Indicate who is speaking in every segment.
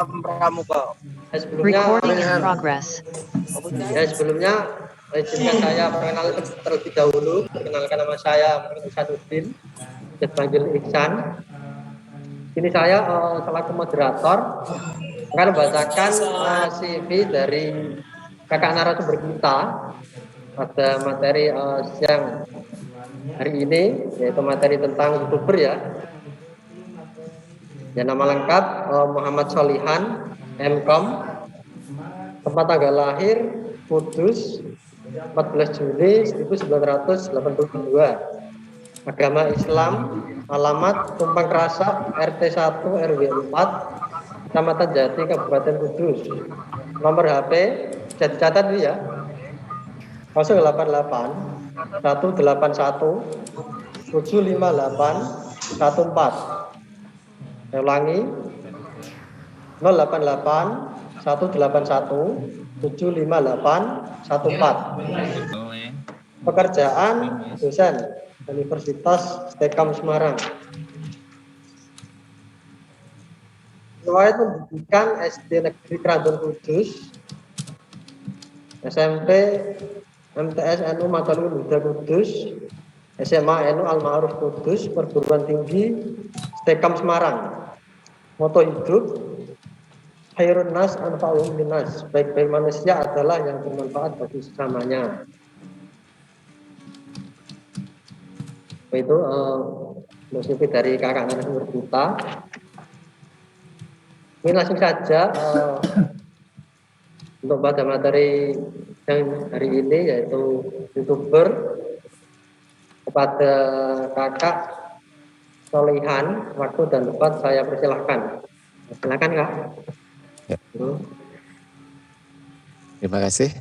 Speaker 1: Pramuka.
Speaker 2: Recording in progress.
Speaker 3: Sebelumnya izinkan saya perkenalkan terlebih dahulu. Perkenalkan nama saya Ihsanuddin, dipanggil Ihsan. Ini saya selaku moderator akan membacakan CV dari kakak narasumber kita pada materi siang hari ini, yaitu materi tentang YouTuber ya. Ya, nama lengkap Muhammad Solihan, MKom, tempat tanggal lahir Kudus 14 Juli 1982, agama Islam, alamat Tumpang Krasa, RT 1 RW 4, Kecamatan Jati, Kabupaten Kudus. Nomor HP catat ya, 088 181 758 14. Saya ulangi, 088 181 758 14. Pekerjaan dosen Universitas Stekam Semarang. Riwayat pendidikan SD Negeri Keraton Kudus, SMP MTS NU Matalun Muda Kudus, SMA NU Al Ma'ruf Kudus, perguruan tinggi Stekam Semarang. Moto hidup Khairun nas anfa'uhum linnas, baik-baik manusia adalah yang bermanfaat bagi sesamanya. Itu musik dari kakak narasumber kita. Ini langsung saja untuk pada materi yang hari ini, yaitu YouTuber. Kepada kakak Solihan, waktu dan tempat saya persilahkan. Silakan Kak.
Speaker 4: Ya. Terima kasih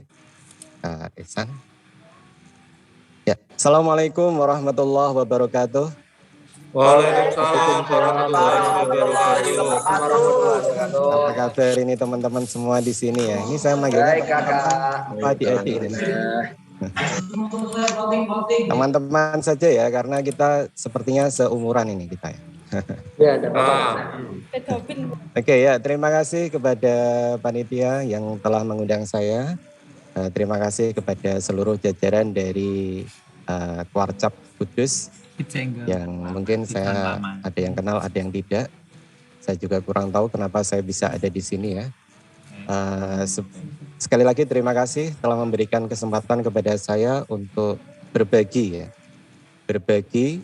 Speaker 4: Kak Ihsan. Ya, Assalamualaikum warahmatullahi wabarakatuh.
Speaker 1: Waalaikumsalam warahmatullahi wabarakatuh.
Speaker 4: Apa kabar ini teman-teman semua di sini ya? Ini saya manggilnya adik-adik ini. Teman-teman saja ya, karena kita sepertinya seumuran ini kita ya.
Speaker 3: Ya, ada apa-apa.
Speaker 4: Oke ya, terima kasih kepada panitia yang telah mengundang saya. Terima kasih kepada seluruh jajaran dari Kuarcap Kudus yang mungkin saya ada yang kenal, ada yang tidak. Saya juga kurang tahu kenapa saya bisa ada di sini ya. Sekali lagi terima kasih telah memberikan kesempatan kepada saya untuk berbagi ya. Berbagi.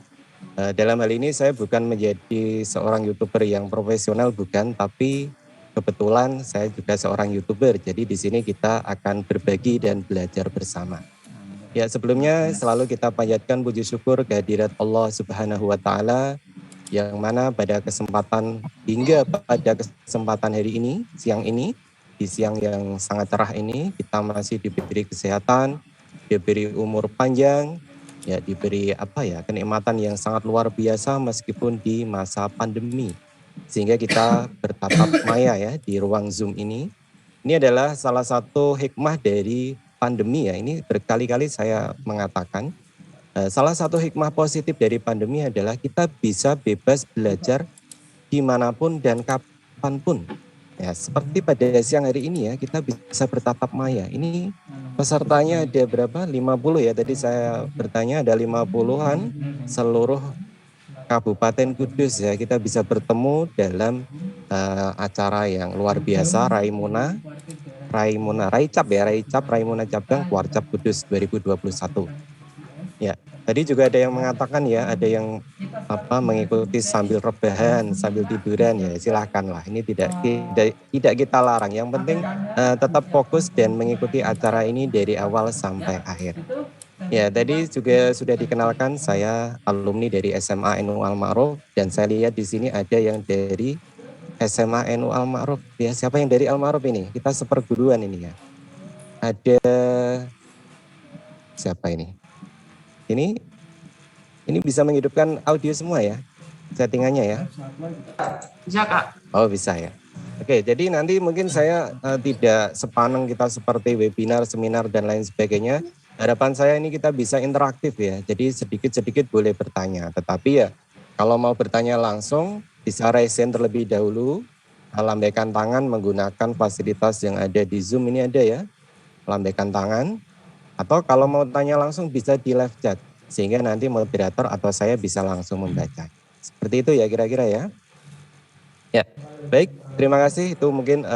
Speaker 4: Dalam hal ini saya bukan menjadi seorang YouTuber yang profesional, bukan, tapi kebetulan saya juga seorang YouTuber. Jadi di sini kita akan berbagi dan belajar bersama. Ya, sebelumnya selalu kita panjatkan puji syukur kehadirat Allah Subhanahu wa taala yang mana pada kesempatan hingga pada kesempatan hari ini, siang ini, di siang yang sangat cerah ini, kita masih diberi kesehatan, diberi umur panjang, ya diberi kenikmatan yang sangat luar biasa meskipun di masa pandemi, sehingga kita bertatap maya ya di ruang Zoom ini. Ini adalah salah satu hikmah dari pandemi ya. Ini berkali-kali saya mengatakan salah satu hikmah positif dari pandemi adalah kita bisa bebas belajar dimanapun dan kapanpun. Ya, seperti pada siang hari ini ya, kita bisa bertatap maya. Ini pesertanya ada berapa? 50 ya. Tadi saya bertanya ada 50-an seluruh Kabupaten Kudus ya. Kita bisa bertemu dalam acara yang luar biasa Raimuna Cabang Kuarcap Kudus 2021. Ya, tadi juga ada yang mengatakan ya, ada yang mengikuti sambil rebahan, sambil tiduran ya, silakanlah. Ini tidak kita larang. Yang penting tetap fokus dan mengikuti acara ini dari awal sampai akhir. Ya, tadi juga sudah dikenalkan, saya alumni dari SMA NU Al Ma'ruf dan saya lihat di sini ada yang dari SMA NU Al Ma'ruf. Ya, siapa yang dari Al Ma'ruf ini? Kita seperguruan ini ya. Ada siapa ini? Ini bisa menghidupkan audio semua ya, settingannya ya?
Speaker 1: Bisa Kak.
Speaker 4: Oh bisa ya. Oke, jadi nanti mungkin saya tidak sepaneng kita seperti webinar, seminar dan lain sebagainya. Harapan saya ini kita bisa interaktif ya, jadi sedikit-sedikit boleh bertanya. Tetapi ya kalau mau bertanya langsung bisa raise hand terlebih dahulu lambaikan tangan menggunakan fasilitas yang ada di Zoom ini ada ya. Lambaikan tangan. Atau kalau mau tanya langsung bisa di live chat. Sehingga nanti moderator atau saya bisa langsung membaca. Seperti itu ya kira-kira ya. Ya, baik. Terima kasih. Itu mungkin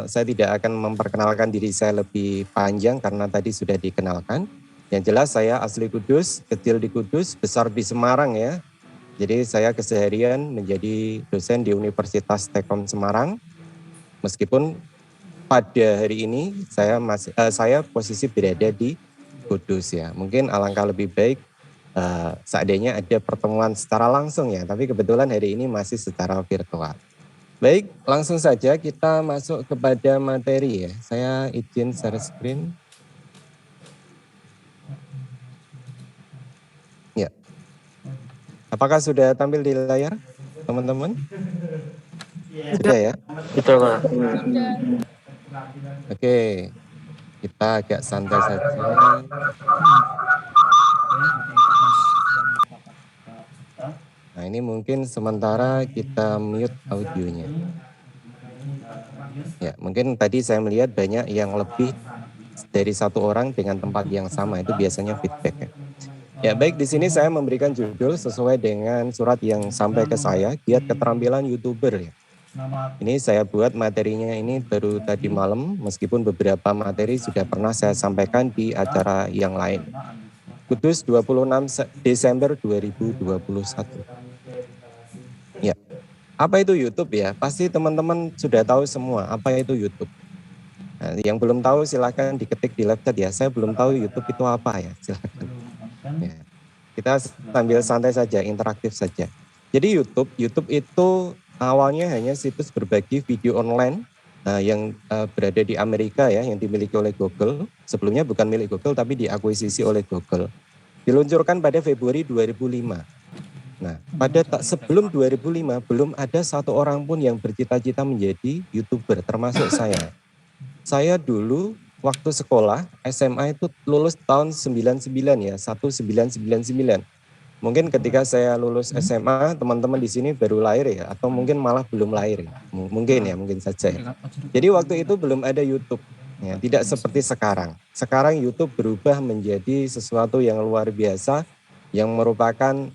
Speaker 4: saya tidak akan memperkenalkan diri saya lebih panjang karena tadi sudah dikenalkan. Yang jelas saya asli Kudus, kecil di Kudus, besar di Semarang ya. Jadi saya keseharian menjadi dosen di Universitas Tekon Semarang. Meskipun pada hari ini saya posisi berada di Kudus ya. Mungkin alangkah lebih baik seandainya ada pertemuan secara langsung ya. Tapi kebetulan hari ini masih secara virtual. Baik, langsung saja kita masuk kepada materi ya. Saya izin share screen. Ya. Apakah sudah tampil di layar, teman-teman? Sudah ya?
Speaker 1: Betul, Pak.
Speaker 4: Oke, kita agak santai saja. Nah, ini mungkin sementara kita mute audionya. Ya, mungkin tadi saya melihat banyak yang lebih dari satu orang dengan tempat yang sama, itu biasanya feedback ya. Ya baik, di sini saya memberikan judul sesuai dengan surat yang sampai ke saya, giat keterampilan YouTuber ya. Ini saya buat materinya ini baru tadi malam, meskipun beberapa materi sudah pernah saya sampaikan di acara yang lain. Kudus 26 Desember 2021. Ya, apa itu YouTube ya? Pasti teman-teman sudah tahu semua apa itu YouTube. Nah, yang belum tahu silahkan diketik di live chat ya. Saya belum tahu YouTube itu apa ya, silahkan. Ya, kita sambil santai saja, interaktif saja. Jadi YouTube itu awalnya hanya situs berbagi video online yang berada di Amerika ya, yang dimiliki oleh Google. Sebelumnya bukan milik Google tapi diakuisisi oleh Google. Diluncurkan pada Februari 2005. Nah, sebelum 2005 belum ada satu orang pun yang bercita-cita menjadi YouTuber, termasuk saya. Saya dulu waktu sekolah SMA itu lulus tahun 99 ya, 1999. Mungkin ketika saya lulus SMA, teman-teman di sini baru lahir ya, atau mungkin malah belum lahir ya. Mungkin saja ya. Jadi waktu itu belum ada YouTube. Ya, tidak seperti sekarang. Sekarang YouTube berubah menjadi sesuatu yang luar biasa, yang merupakan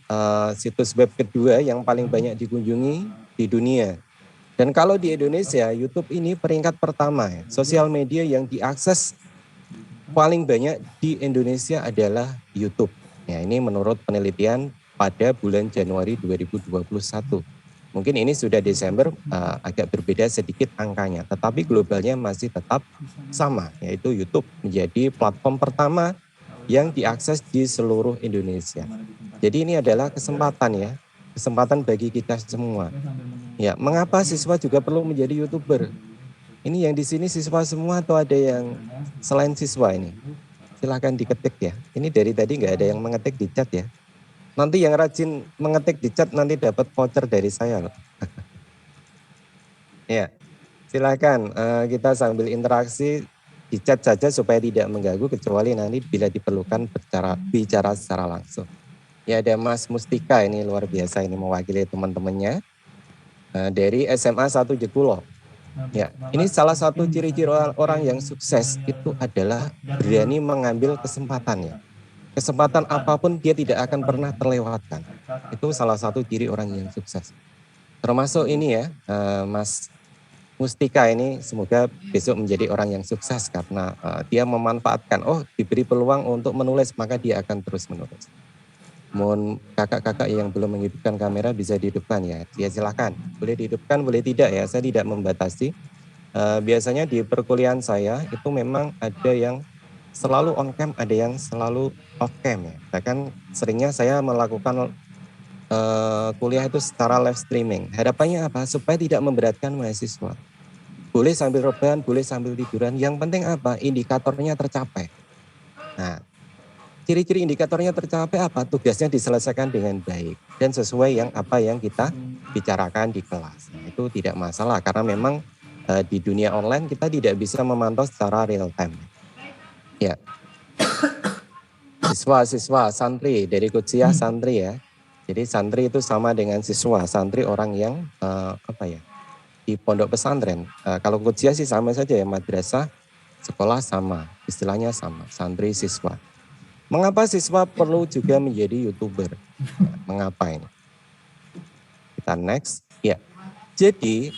Speaker 4: situs web kedua yang paling banyak dikunjungi di dunia. Dan kalau di Indonesia, YouTube ini peringkat pertama ya. Sosial media yang diakses paling banyak di Indonesia adalah YouTube. Ya, ini menurut penelitian pada bulan Januari 2021. Mungkin ini sudah Desember, agak berbeda sedikit angkanya, tetapi globalnya masih tetap sama, yaitu YouTube menjadi platform pertama yang diakses di seluruh Indonesia. Jadi ini adalah kesempatan ya, kesempatan bagi kita semua. Ya, mengapa siswa juga perlu menjadi YouTuber? Ini yang di sini siswa semua atau ada yang selain siswa ini? Silahkan diketik ya. Ini dari tadi nggak ada yang mengetik di chat ya. Nanti yang rajin mengetik di chat nanti dapat voucher dari saya loh. Ya, silahkan kita sambil interaksi di chat saja supaya tidak mengganggu, kecuali nanti bila diperlukan bicara secara langsung. Ya, ada Mas Mustika ini luar biasa, ini mewakili teman-temannya dari SMA 1 Jekulo. Ya, ini salah satu ciri-ciri orang yang sukses itu adalah berani mengambil kesempatannya. Kesempatan apapun dia tidak akan pernah terlewatkan. Itu salah satu ciri orang yang sukses. Termasuk ini ya, Mas Mustika ini semoga besok menjadi orang yang sukses karena dia memanfaatkan, diberi peluang untuk menulis, maka dia akan terus menulis. Mohon kakak-kakak yang belum menghidupkan kamera bisa dihidupkan ya. Ya silakan, boleh dihidupkan, boleh tidak ya. Saya tidak membatasi. Biasanya di perkuliahan saya itu memang ada yang selalu on cam, ada yang selalu off cam ya. Bahkan seringnya saya melakukan kuliah itu secara live streaming. Harapannya apa? Supaya tidak memberatkan mahasiswa. Boleh sambil rebahan, boleh sambil tiduran. Yang penting apa? Indikatornya tercapai. Nah, ciri-ciri indikatornya tercapai apa? Tugasnya diselesaikan dengan baik dan sesuai apa yang kita bicarakan di kelas. Nah, itu tidak masalah karena memang di dunia online kita tidak bisa memantau secara real time. Ya. Siswa-siswa santri dari Kutsiah santri ya. Jadi santri itu sama dengan siswa, santri orang yang di pondok pesantren. Kalau kuliah sih sama saja ya, madrasah, sekolah sama, istilahnya sama, santri siswa. Mengapa siswa perlu juga menjadi YouTuber? Mengapa ini? Kita next. Ya, jadi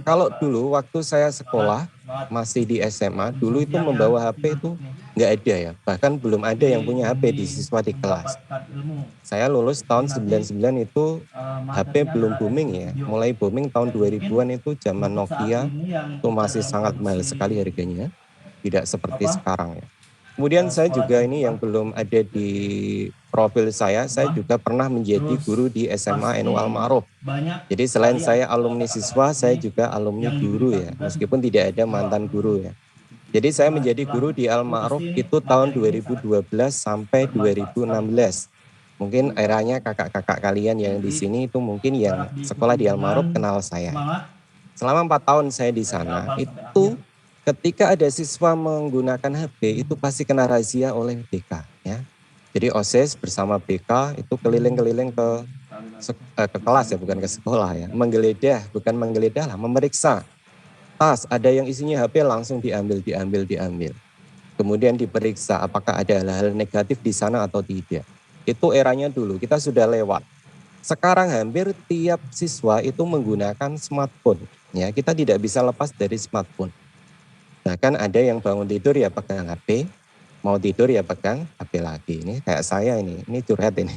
Speaker 4: kalau dulu waktu saya sekolah masih di SMA, dulu itu membawa HP itu nggak ada ya. Bahkan belum ada yang punya HP di siswa di kelas. Saya lulus tahun 99 itu HP belum booming ya. Mulai booming tahun 2000-an itu zaman Nokia itu masih sangat mahal sekali harganya. Tidak seperti sekarang ya. Kemudian saya juga ini yang belum ada di profil saya juga pernah menjadi guru di SMA NU Al-Ma'ruf. Jadi selain saya alumni siswa, saya juga alumni guru ya, meskipun tidak ada mantan guru ya. Jadi saya menjadi guru di Al-Ma'ruf itu tahun 2012 sampai 2016. Mungkin eranya kakak-kakak kalian yang di sini itu mungkin yang sekolah di Al-Ma'ruf kenal saya. Selama 4 tahun saya di sana, itu ketika ada siswa menggunakan HP itu pasti kena razia oleh BK ya. Jadi OSIS bersama BK itu keliling-keliling ke kelas ya, bukan ke sekolah ya. Menggeledah, bukan menggeledah lah, memeriksa tas, ada yang isinya HP langsung diambil. Kemudian diperiksa apakah ada hal-hal negatif di sana atau tidak. Itu eranya dulu, kita sudah lewat. Sekarang hampir tiap siswa itu menggunakan smartphone ya. Kita tidak bisa lepas dari smartphone. Bahkan ada yang bangun tidur ya pegang HP, mau tidur ya pegang HP lagi. Ini kayak saya ini curhat ini.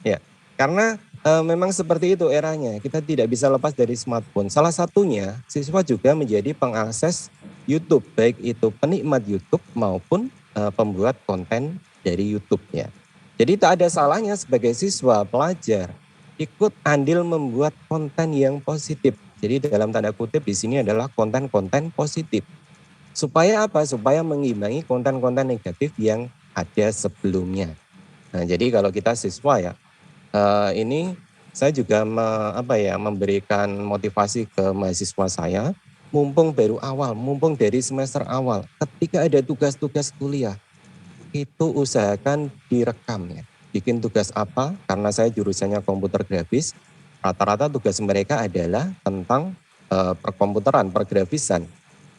Speaker 4: Ya, karena memang seperti itu eranya. Kita tidak bisa lepas dari smartphone. Salah satunya siswa juga menjadi pengakses YouTube, baik itu penikmat YouTube maupun pembuat konten dari YouTube ya. Jadi tak ada salahnya sebagai siswa pelajar ikut andil membuat konten yang positif. Jadi dalam tanda kutip di sini adalah konten-konten positif. Supaya apa? Supaya mengimbangi konten-konten negatif yang ada sebelumnya. Nah, jadi kalau kita siswa ya, ini saya juga memberikan motivasi ke mahasiswa saya, mumpung baru awal, mumpung dari semester awal, ketika ada tugas-tugas kuliah, itu usahakan direkam ya. Bikin tugas apa? Karena saya jurusannya komputer grafis, rata-rata tugas mereka adalah tentang perkomputeran, pergrafisan,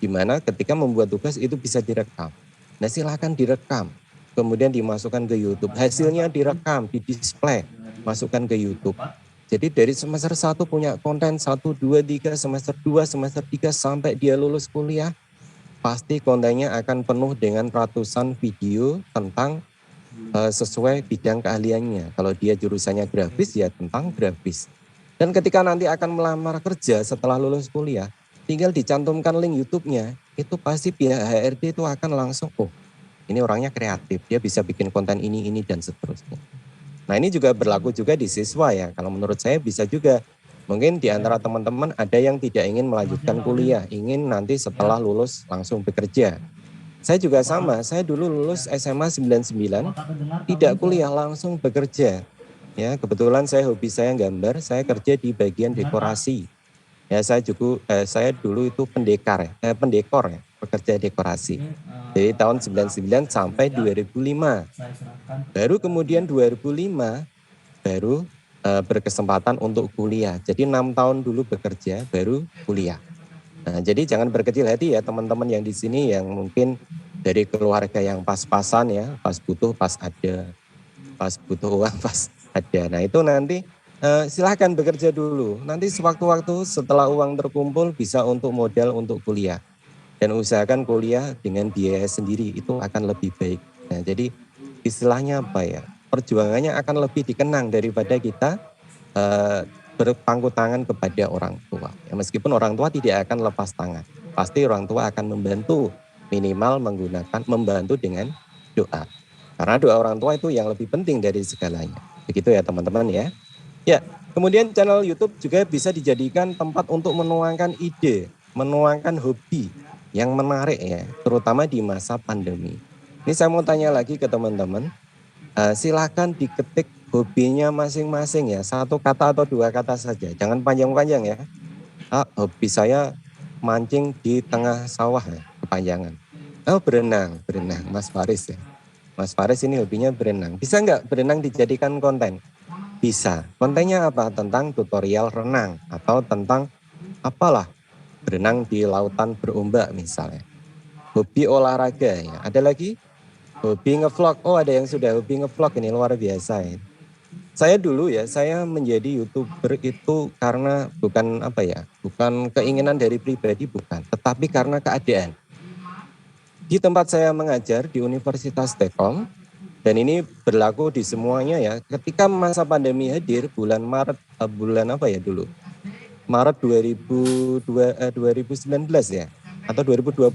Speaker 4: di mana ketika membuat tugas itu bisa direkam. Nah silakan direkam, kemudian dimasukkan ke YouTube, hasilnya direkam, di display, masukkan ke YouTube. Jadi dari semester 1 punya konten 1, 2, 3, semester 2, semester 3 sampai dia lulus kuliah, pasti kontennya akan penuh dengan ratusan video tentang sesuai bidang keahliannya. Kalau dia jurusannya grafis ya tentang grafis. Dan ketika nanti akan melamar kerja setelah lulus kuliah, tinggal dicantumkan link YouTube-nya, itu pasti pihak HRD itu akan langsung, oh ini orangnya kreatif, dia bisa bikin konten ini, dan seterusnya. Nah ini juga berlaku juga di siswa ya, kalau menurut saya bisa juga. Mungkin di antara teman-teman ada yang tidak ingin melanjutkan kuliah, ingin nanti setelah lulus langsung bekerja. Saya juga sama, saya dulu lulus SMA 99, tidak kuliah langsung bekerja. Ya, kebetulan hobi saya gambar, saya kerja di bagian dekorasi. Ya, saya dulu itu pendekor ya, pekerja dekorasi. Dari tahun 99 sampai 2005. Baru kemudian 2005 baru berkesempatan untuk kuliah. Jadi 6 tahun dulu bekerja, baru kuliah. Nah, jadi jangan berkecil hati ya teman-teman yang di sini yang mungkin dari keluarga yang pas-pasan ya, pas butuh, pas ada, pas butuh uang, pas ada. Nah itu nanti silahkan bekerja dulu. Nanti sewaktu-waktu setelah uang terkumpul bisa untuk modal untuk kuliah. Dan usahakan kuliah dengan biaya sendiri, itu akan lebih baik. Nah jadi istilahnya apa ya, perjuangannya akan lebih dikenang daripada kita berpangku tangan kepada orang tua. Ya, meskipun orang tua tidak akan lepas tangan. Pasti orang tua akan membantu, minimal membantu dengan doa. Karena doa orang tua itu yang lebih penting dari segalanya. Begitu ya teman-teman ya. Ya, kemudian channel YouTube juga bisa dijadikan tempat untuk menuangkan ide, menuangkan hobi yang menarik ya, terutama di masa pandemi. Ini saya mau tanya lagi ke teman-teman, silakan diketik hobinya masing-masing ya, 1 kata atau 2 kata saja, jangan panjang-panjang ya. Hobi saya mancing di tengah sawah ya, kepanjangan. Oh berenang, Mas Faris ya. Mas Faris ini hobinya berenang. Bisa nggak berenang dijadikan konten? Bisa. Kontennya apa? Tentang tutorial renang atau tentang apalah, berenang di lautan berombak misalnya. Hobi olahraga ya. Ada lagi hobi ngevlog. Oh, ada yang sudah hobi ngevlog, ini luar biasa ya. Saya dulu ya, saya menjadi YouTuber itu karena bukan keinginan dari pribadi, bukan, tetapi karena keadaan. Di tempat saya mengajar di Universitas Telkom, dan ini berlaku di semuanya ya. Ketika masa pandemi hadir bulan Maret, Maret 2019 ya, atau 2020.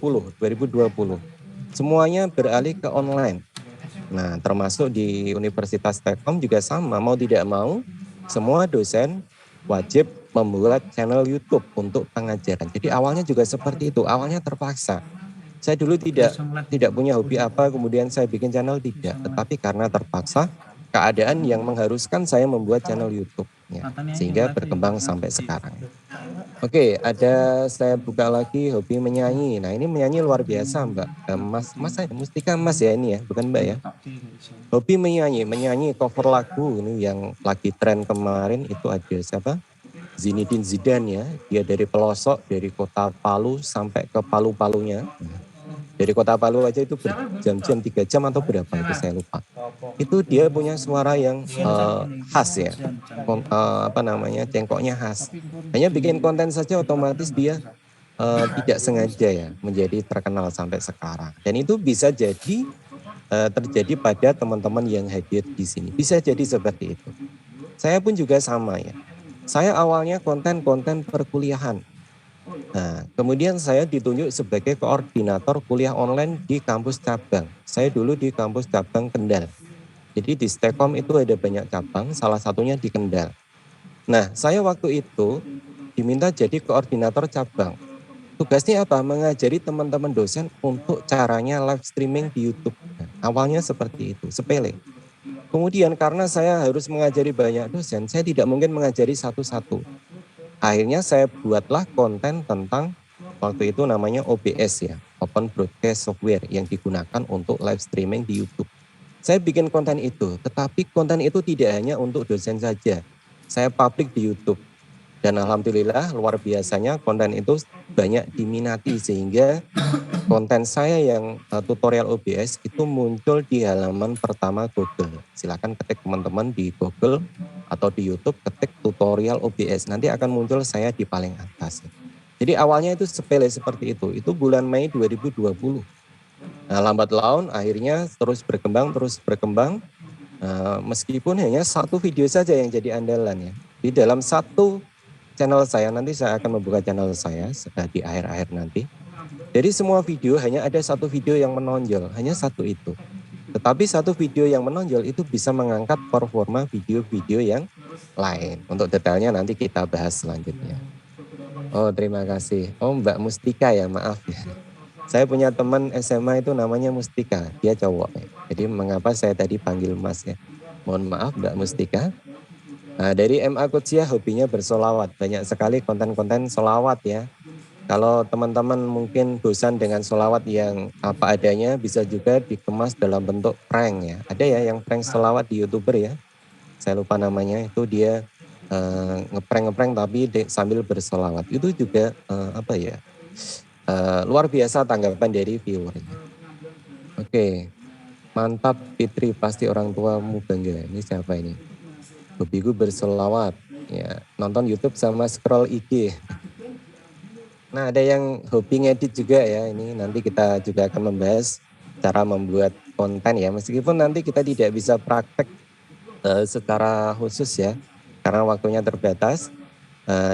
Speaker 4: Semuanya beralih ke online. Nah, termasuk di Universitas Telkom juga sama, mau tidak mau, semua dosen wajib membuat channel YouTube untuk pengajaran. Jadi awalnya juga seperti itu, awalnya terpaksa. Saya dulu tidak punya hobi apa, kemudian saya bikin channel, tidak. Tetapi karena terpaksa, keadaan yang mengharuskan saya membuat channel YouTube. Ya, sehingga berkembang sampai sekarang. Oke, saya buka lagi hobi menyanyi. Nah, ini menyanyi luar biasa, Mbak. Mustika Mas ya ini ya, bukan Mbak ya. Hobi menyanyi cover lagu ini yang lagi tren kemarin itu ada siapa? Zinedine Zidane ya. Dia dari pelosok, dari kota Palu sampai ke Palu-Palunya. Dari kota Palu aja itu berjam-jam, 3 jam atau berapa itu saya lupa. Itu dia punya suara yang khas ya, cengkoknya khas. Hanya bikin konten saja otomatis dia tidak sengaja ya menjadi terkenal sampai sekarang. Dan itu bisa jadi terjadi pada teman-teman yang hadir di sini. Bisa jadi seperti itu. Saya pun juga sama ya. Saya awalnya konten perkuliahan. Nah, kemudian saya ditunjuk sebagai koordinator kuliah online di kampus cabang. Saya dulu di kampus cabang Kendal. Jadi di Stekom itu ada banyak cabang, salah satunya di Kendal. Nah, saya waktu itu diminta jadi koordinator cabang. Tugasnya apa? Mengajari teman-teman dosen untuk caranya live streaming di YouTube. Nah, awalnya seperti itu, sepele. Kemudian karena saya harus mengajari banyak dosen, saya tidak mungkin mengajari satu-satu. Akhirnya saya buatlah konten tentang waktu itu namanya OBS ya, Open Broadcast Software yang digunakan untuk live streaming di YouTube. Saya bikin konten itu, tetapi konten itu tidak hanya untuk dosen saja. Saya publik di YouTube. Dan alhamdulillah luar biasanya konten itu banyak diminati sehingga konten saya yang tutorial OBS itu muncul di halaman pertama Google. Silakan ketik teman-teman di Google atau di YouTube, ketik tutorial OBS. Nanti akan muncul saya di paling atas. Jadi awalnya itu sepele seperti itu. Itu bulan Mei 2020. Nah, lambat laun akhirnya terus berkembang. Meskipun hanya satu video saja yang jadi andalan ya. Di dalam satu channel saya, nanti saya akan membuka channel saya di akhir-akhir nanti. Dari semua video hanya ada satu video yang menonjol, hanya satu itu. Tetapi satu video yang menonjol itu bisa mengangkat performa video-video yang lain. Untuk detailnya nanti kita bahas selanjutnya. Oh, terima kasih. Oh, Mbak Mustika ya, maaf ya. Saya punya teman SMA itu namanya Mustika, dia cowok ya. Jadi mengapa saya tadi panggil Mas ya. Mohon maaf Mbak Mustika. Nah, dari MA Kutsiah hobinya bersolawat. Banyak sekali konten-konten solawat ya. Kalau teman-teman mungkin bosan dengan solawat yang apa adanya, bisa juga dikemas dalam bentuk prank ya. Ada ya yang prank solawat di YouTuber ya. Saya lupa namanya, itu dia ngeprank tapi sambil bersolawat. Itu juga luar biasa tanggapan dari viewernya. Oke, mantap Fitri, pasti orang tuamu bangga. Ini siapa ini? Hobiku bersolawat. Ya, nonton YouTube sama scroll IG. Nah, ada yang hobi ngedit juga ya. Ini nanti kita juga akan membahas cara membuat konten ya. Meskipun nanti kita tidak bisa praktek secara khusus ya, karena waktunya terbatas.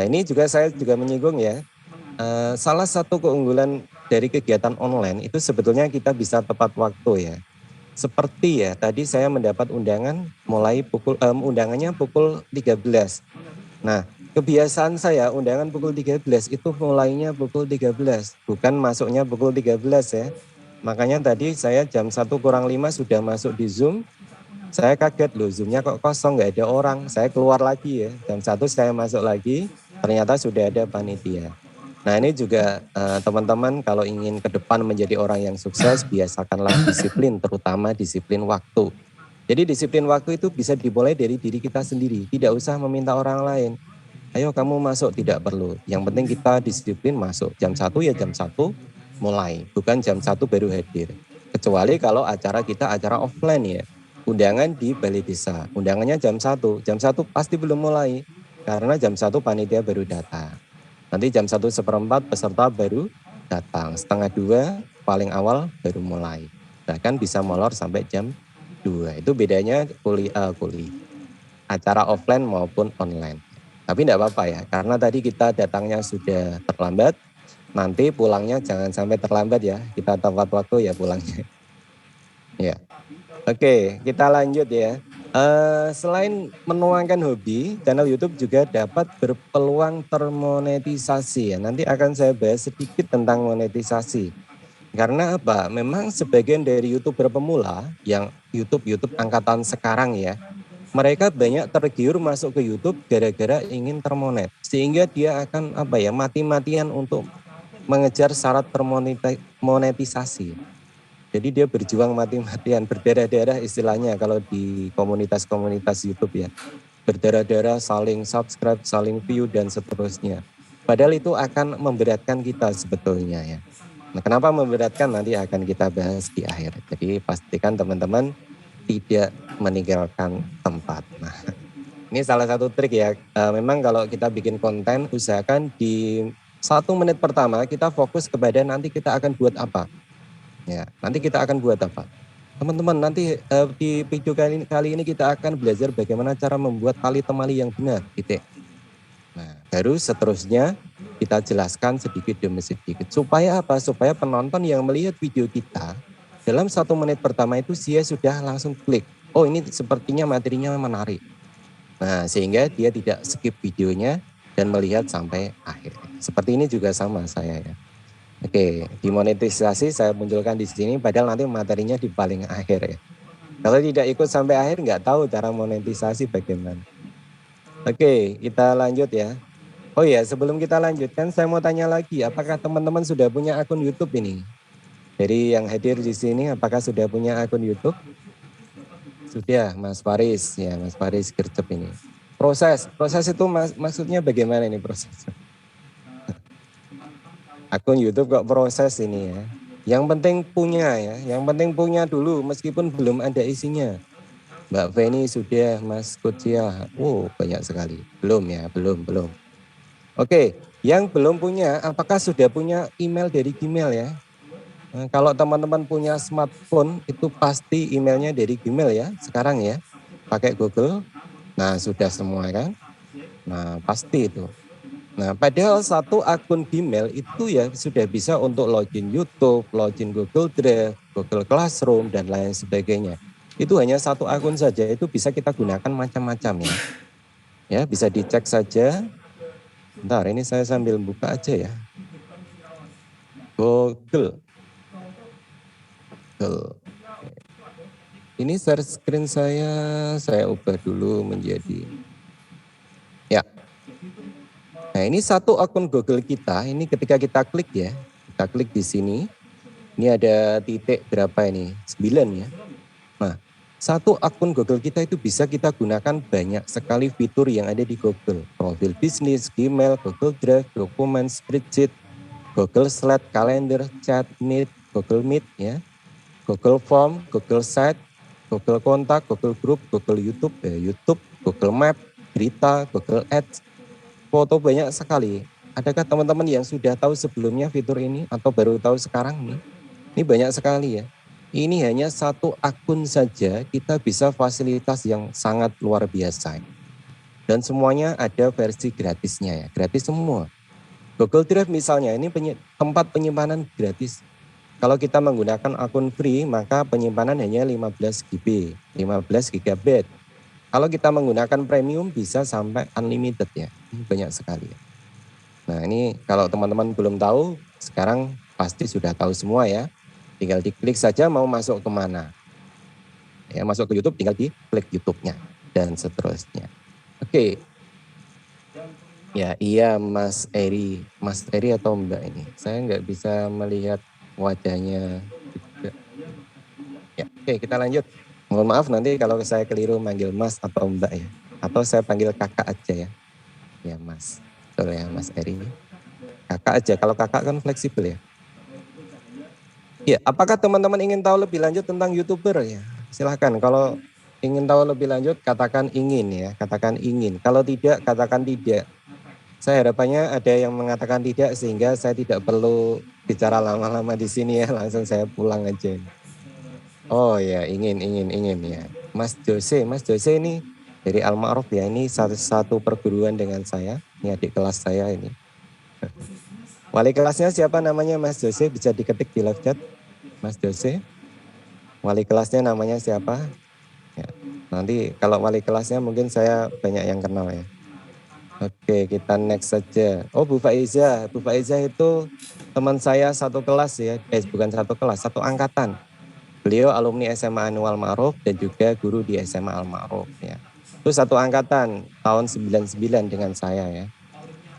Speaker 4: Ini juga saya juga menyinggung ya. Salah satu keunggulan dari kegiatan online itu sebetulnya kita bisa tepat waktu ya. Seperti ya, tadi saya mendapat undangan undangannya pukul 13. Nah, kebiasaan saya undangan pukul 13 itu mulainya pukul 13, bukan masuknya pukul 13 ya. Makanya tadi saya jam 1:05 sudah masuk di Zoom. Saya kaget loh, Zoom-nya kok kosong, nggak ada orang. Saya keluar lagi ya, jam 1 saya masuk lagi, ternyata sudah ada panitia. Nah, ini juga teman-teman kalau ingin ke depan menjadi orang yang sukses, biasakanlah disiplin, terutama disiplin waktu. Jadi disiplin waktu itu bisa dimulai dari diri kita sendiri, tidak usah meminta orang lain. Ayo kamu masuk, tidak perlu. Yang penting kita disiplin masuk. Jam 1 ya jam 1 mulai, bukan jam 1 baru hadir. Kecuali kalau acara kita acara offline ya. Undangan di balai desa. Undangannya jam 1. Jam 1 pasti belum mulai. Karena jam 1 panitia baru datang. Nanti jam 1:15 peserta baru datang. Setengah 2 paling awal baru mulai. Bahkan bisa molor sampai jam 2. Itu bedanya kuliah. Acara offline maupun online. Tapi tidak apa-apa ya, karena tadi kita datangnya sudah terlambat, nanti pulangnya jangan sampai terlambat ya, kita tepat waktu ya pulangnya. Ya, oke, kita lanjut ya. Selain menuangkan hobi, channel YouTube juga dapat berpeluang termonetisasi ya. Nanti akan saya bahas sedikit tentang monetisasi. Karena apa? Memang sebagian dari YouTuber pemula yang YouTube angkatan sekarang ya, mereka banyak tergiur masuk ke YouTube gara-gara ingin termonet. Sehingga dia akan mati-matian untuk mengejar syarat termonetisasi. Jadi dia berjuang mati-matian, berdarah-darah istilahnya kalau di komunitas-komunitas YouTube ya. Berdarah-darah, saling subscribe, saling view dan seterusnya. Padahal itu akan memberatkan kita sebetulnya ya. Nah, kenapa memberatkan nanti akan kita bahas di akhir. Jadi pastikan teman-teman tidak meninggalkan tempat. Nah, ini salah satu trik ya. Memang kalau kita bikin konten, usahakan di 1 menit pertama kita fokus kepada nanti kita akan buat apa. Ya, nanti kita akan buat apa. Teman-teman, nanti di video kali ini kita akan belajar bagaimana cara membuat tali temali yang benar. Titik. Nah, baru seterusnya kita jelaskan sedikit demi sedikit. Supaya apa? Supaya penonton yang melihat video kita dalam 1 menit pertama itu dia sudah langsung klik. Oh, ini sepertinya materinya menarik. Nah, sehingga dia tidak skip videonya dan melihat sampai akhir. Seperti ini juga sama saya ya. Oke, dimonetisasi saya munculkan di sini padahal nanti materinya di paling akhir ya. Kalau tidak ikut sampai akhir nggak tahu cara monetisasi bagaimana. Oke, kita lanjut ya. Oh ya, sebelum kita lanjutkan saya mau tanya lagi, apakah teman-teman sudah punya akun YouTube ini? Dari yang hadir di sini, apakah sudah punya akun YouTube? Sudah, Mas Faris. Ya, Mas Faris gercep ini. Proses itu maksudnya bagaimana ini prosesnya? Akun YouTube kok proses ini ya. Yang penting punya ya, yang penting punya dulu meskipun belum ada isinya. Mbak Feni sudah, Mas Kucia. Oh, banyak sekali. Belum ya, belum. Oke, yang belum punya, apakah sudah punya email dari Gmail ya? Nah, kalau teman-teman punya smartphone itu pasti emailnya dari Gmail ya sekarang ya, pakai Google. Nah sudah semua kan, nah pasti itu. Nah padahal satu akun Gmail itu ya sudah bisa untuk login YouTube, login Google Drive, Google Classroom dan lain sebagainya. Itu hanya satu akun saja, itu bisa kita gunakan macam-macam ya. Ya bisa dicek saja. Bentar ini saya sambil buka aja ya. Google. Ini share screen saya ubah dulu menjadi ya. Nah ini satu akun Google kita, ini ketika kita klik ya, kita klik di sini, ini ada titik berapa ini, 9 ya. Nah satu akun Google kita itu bisa kita gunakan banyak sekali fitur yang ada di Google. Profil bisnis, Gmail, Google Drive, dokumen, spreadsheet, Google Slide, kalender, chat, Meet, Google Meet ya. Google Form, Google Site, Google Kontak, Google Group, Google YouTube, Google Map, berita, Google Ads, foto banyak sekali. Adakah teman-teman yang sudah tahu sebelumnya fitur ini atau baru tahu sekarang nih? Ini banyak sekali ya. Ini hanya satu akun saja kita bisa fasilitas yang sangat luar biasa. Dan semuanya ada versi gratisnya ya, gratis semua. Google Drive misalnya ini tempat penyimpanan gratis. Kalau kita menggunakan akun free, maka penyimpanan hanya 15 GB, 15 GB. Kalau kita menggunakan premium bisa sampai unlimited ya, banyak sekali. Nah ini kalau teman-teman belum tahu, sekarang pasti sudah tahu semua ya. Tinggal diklik saja mau masuk kemana. Ya, masuk ke YouTube tinggal diklik YouTube-nya dan seterusnya. Oke. Ya iya Mas Eri atau Mbak ini, saya nggak bisa melihat wajahnya juga. Ya, oke kita lanjut. Mohon maaf nanti kalau saya keliru manggil Mas atau Mbak ya. Atau saya panggil kakak aja ya. Ya Mas. Betul ya Mas Eri. Kakak aja, kalau kakak kan fleksibel ya. Ya, apakah teman-teman ingin tahu lebih lanjut tentang YouTuber ya? Silahkan, kalau ingin tahu lebih lanjut katakan ingin ya, katakan ingin. Kalau tidak, katakan tidak. Saya harapannya ada yang mengatakan tidak sehingga saya tidak perlu bicara lama-lama di sini ya, langsung saya pulang aja. Oh ya, ingin ya. Mas Jose ini dari Al-Ma'ruf ya, ini satu perguruan dengan saya, ini adik kelas saya ini. Wali kelasnya siapa namanya Mas Jose? Bisa diketik di live chat, Mas Jose. Wali kelasnya namanya siapa? Ya, nanti kalau wali kelasnya mungkin saya banyak yang kenal ya. Oke, kita next saja. Oh, Bu Faiza. Bu Faiza itu teman saya satu kelas ya. Bukan satu kelas, satu angkatan. Beliau alumni SMA Anwar Ma'ruf dan juga guru di SMA Al Ma'ruf ya. Itu satu angkatan tahun 99 dengan saya ya.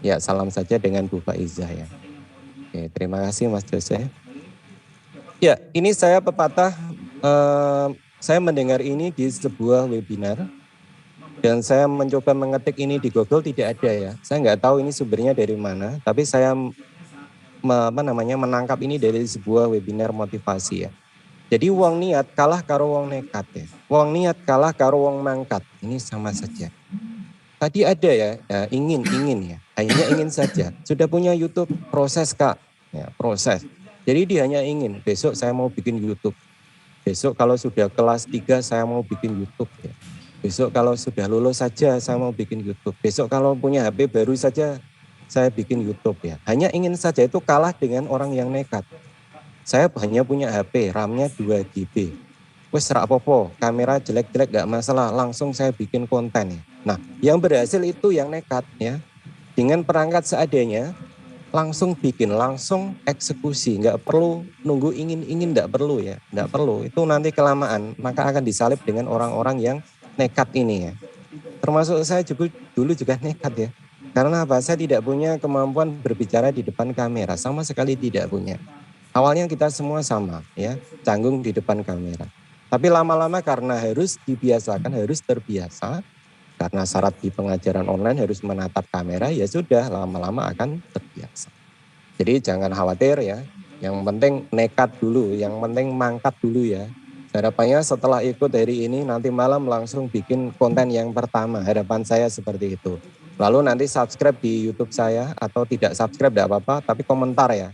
Speaker 4: Ya, salam saja dengan Bu Faiza ya. Oke, terima kasih Mas Jose. Ya, ini saya pepatah, saya mendengar ini di sebuah webinar dan saya mencoba mengetik ini di Google, tidak ada ya. Saya nggak tahu ini sumbernya dari mana, tapi saya menangkap ini dari sebuah webinar motivasi ya. Jadi wong niat kalah karo wong nekat ya. Wong niat kalah karo wong mangkat. Ini sama saja. Tadi ada ya, ingin ya. Hanya ingin saja. Sudah punya YouTube, proses Kak. Ya, proses. Jadi dia hanya ingin, besok saya mau bikin YouTube. Besok kalau sudah kelas 3 saya mau bikin YouTube ya. Besok kalau sudah lulus saja saya mau bikin YouTube. Besok kalau punya HP baru saja saya bikin YouTube ya. Hanya ingin saja, itu kalah dengan orang yang nekat. Saya hanya punya HP, RAM-nya 2 GB. Wes rak popo, kamera jelek-jelek gak masalah, langsung saya bikin konten ya. Nah, yang berhasil itu yang nekat ya. Dengan perangkat seadanya, langsung bikin, langsung eksekusi. Gak perlu nunggu ingin-ingin, gak perlu ya. Gak perlu, itu nanti kelamaan, maka akan disalip dengan orang-orang yang nekat ini ya. Termasuk saya juga, dulu juga nekat ya. Karena apa? Saya tidak punya kemampuan berbicara di depan kamera, sama sekali tidak punya. Awalnya kita semua sama ya, canggung di depan kamera. Tapi lama-lama karena harus dibiasakan, harus terbiasa, karena syarat di pengajaran online harus menatap kamera, ya sudah lama-lama akan terbiasa. Jadi jangan khawatir ya, yang penting nekat dulu, yang penting mangkat dulu ya. Harapannya setelah ikut hari ini nanti malam langsung bikin konten yang pertama, harapan saya seperti itu. Lalu nanti subscribe di YouTube saya, atau tidak subscribe tidak apa-apa, tapi komentar ya.